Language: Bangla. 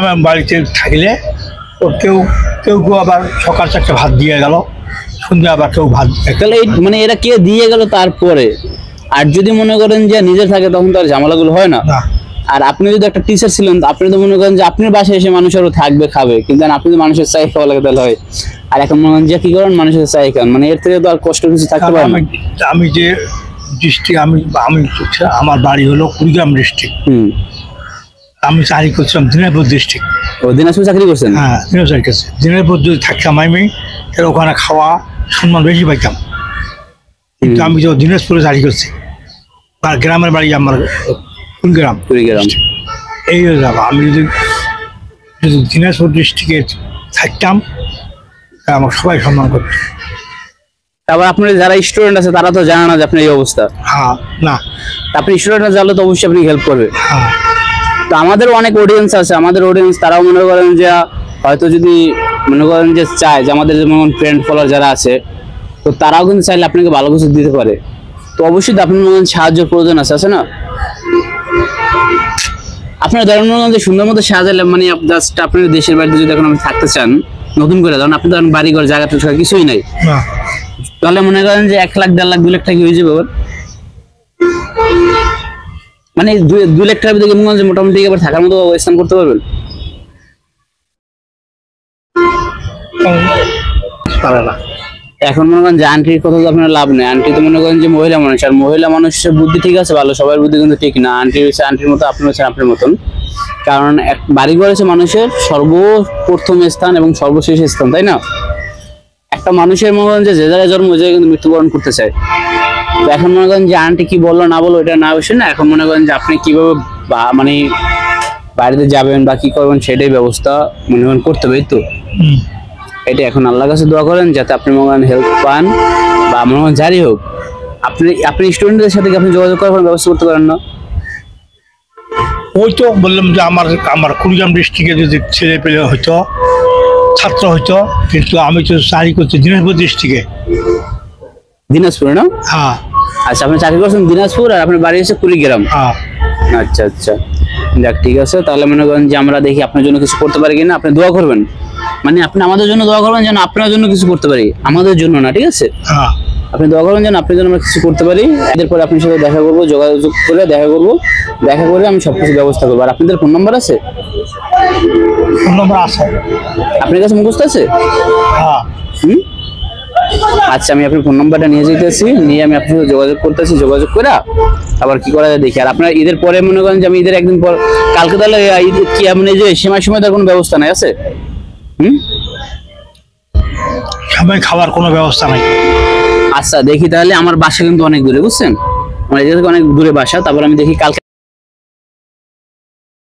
আমার বাড়িতে থাকলে ও কেউ কেউ কেউ আবার সকাল 4টা ভাত দিয়ে গেল, সন্ধ্যা আবার কেউ ভাত। তাহলে মানে এরা কে দিয়ে গেল তারপরে? আর যদি মনে করেন যে নিজের থাকে তখন তো আর ঝামেলাগুলো হয় না। আর আপনি যদি একটা টিচার ছিলেন, আপনি তো মনে করেন যে আপনার বাসায় এসে মানুষ আরো থাকবে, খাবে, কিন্তু আপনি তো মানুষের চাই খাওয়া লাগে তাহলে হয়। আর এখন মনে করেন যে কি করেন, মানুষের চাই খান, মানে এর থেকে তো আর কষ্ট কিছু থাকতে পারে না। আমি যে ডিস্ট্রিক্ট, আমি আমার বাড়ি হলো কুড়িগ্রাম ডিস্ট্রিক্ট। আমি চাকরি করছিলাম দিনাজপুর ডিস্ট্রিক্ট। ও, দিনাজপুর চাকরি করছেন? হ্যাঁ, দিনাজপুর কাছে। দিনাজপুর যদি থাকতাম আমি, তাহলে ওখানে খাওয়া সম্মান বেশি পাইতাম। কিন্তু আমি তো দিনাজপুরে চাকরি করছি, আর গ্রামের বাড়ি আমার কুড়িগ্রাম। এই হয়ে যাবো। আমি যদি দিনাজপুর ডিস্ট্রিক্টে থাকতাম, আমার সবাই সম্মান করত। তারপর আপনার যারা স্টুডেন্ট আছে তারা তো জানে না যে আপনার এই অবস্থা। হ্যাঁ, না, আপনি স্টুডেন্টরা জানলে তো অবশ্যই আপনি হেল্প করবে। হ্যাঁ। তো আমাদের অনেক অডিয়েন্স আছে, আমাদের অডিয়েন্স তারাও মনে করেন যে হয়তো যদি মনে করেন যে চায় যে আমাদের যেমন ফ্রেন্ড ফলোয়ার যারা আছে, তো তারাও কিন্তু চাইলে আপনাকে ভালো কিছু দিতে পারে। তো অবশ্যই আপনার মনে করেন সাহায্যের প্রয়োজন আছে না? আপনার ধরেন মনে করেন যে সুন্দর মতো সাজালে, মানে জাস্ট আপনার দেশের বাড়িতে যদি এখন আপনি থাকতে চান নতুন করে, ধরেন আপনি ধরেন বাড়ি ঘর জায়গা তো কিছুই নাই, তাহলে মনে করেন যে 1 লাখ 1.5 লাখ 2 লাখ টাকা হয়ে যাবে। মানে 2 লাখ টাকার ভিতরে মনে হয় যে মোটামুটি এবার থাকার মতো অবস্থান করতে পারবেন? এখন মনে করেন যে আন্টির কথা তো আপনার লাভ নেই। আন্টি তো মনে করেন যে মহিলা মানুষ, আর মহিলা মানুষের বুদ্ধি ঠিক আছে ভালো, সবার বুদ্ধি কিন্তু ঠিক না। আন্টি হচ্ছে আন্টির মতো, আপনি হচ্ছেন আপনার মতন। কারণ বাড়িঘর হচ্ছে মানুষের সর্বপ্রথম স্থান এবং সর্বশেষ স্থান, তাই না? একটা মানুষের মনে করেন যে জায়গায় জন্ম, যে কিন্তু মৃত্যুবরণ করতে চায়। তো এখন মনে করেন যে আন্টি কি বললো না বলো এটা না বসে না, এখন মনে করেন যে আপনি কিভাবে মানে বাড়িতে যাবেন বা কি করবেন সেটাই ব্যবস্থা মনে করেন করতে হবে। তো এটা এখন আল্লাহর কাছে দোয়া করেন যাতে আপনি মনে করেন হেল্প পান, বা মনে করেন যারই হোক আপনি স্টুডেন্টদের সাথে আপনি যোগাযোগ করার ব্যবস্থা করতে পারেন না? ওই তো বললাম যে আমার কুড়িগ্রাম ডিস্ট্রিক্টে যদি ছেলে পেলে হইতো, ছাত্র হইতো, কিন্তু আমি তো চাকরি করছি দিনাজপুর ডিস্ট্রিক্টে। দিনাজপুরে না? হ্যাঁ। আচ্ছা, আপনি চাকরি করছেন দিনাজপুর আর আপনার বাড়ি হচ্ছে কুড়িগ্রাম। হ্যাঁ। আচ্ছা আচ্ছা, যাক ঠিক আছে। তাহলে মনে করেন যে আমরা দেখি আপনার জন্য কিছু করতে পারি কিনা, আপনি দোয়া করবেন। মানে আপনি আমাদের জন্য দোয়া করবেন যেন আপনার জন্য কিছু করতে পারি, আমাদের জন্য না, ঠিক আছে? হ্যাঁ। আপনি দোয়া করবেন যেন আপনার জন্য আমরা কিছু করতে পারি। এরপরে আপনার সাথে দেখা করবো, যোগাযোগ করে দেখা করে আমি সবকিছু ব্যবস্থা করবো। আর আপনাদের ফোন নাম্বার আছে? ফোন নাম্বার আছে। আপনার কাছে মুখস্থ আছে? হ্যাঁ। আচ্ছা, আমি আপনার ফোন নাম্বারটা নিয়ে যেতেছি, নিয়ে আমি আপনার সাথে যোগাযোগ করতেছি, যোগাযোগ করে আবার কি করা যায় দেখি। আর আপনার ঈদের পরে মনে করেন যে আমি ঈদের একদিন পর, কালকে তাহলে ঈদ কি আপনি যে সময় তার কোনো ব্যবস্থা নাই আছে? সময় খাওয়ার কোনো ব্যবস্থা নাই। আচ্ছা দেখি তাহলে, আমার বাসা কিন্তু অনেক দূরে, বুঝছেন? আমার এদিকে থেকে অনেক দূরে বাসা। তারপর আমি দেখি কালকে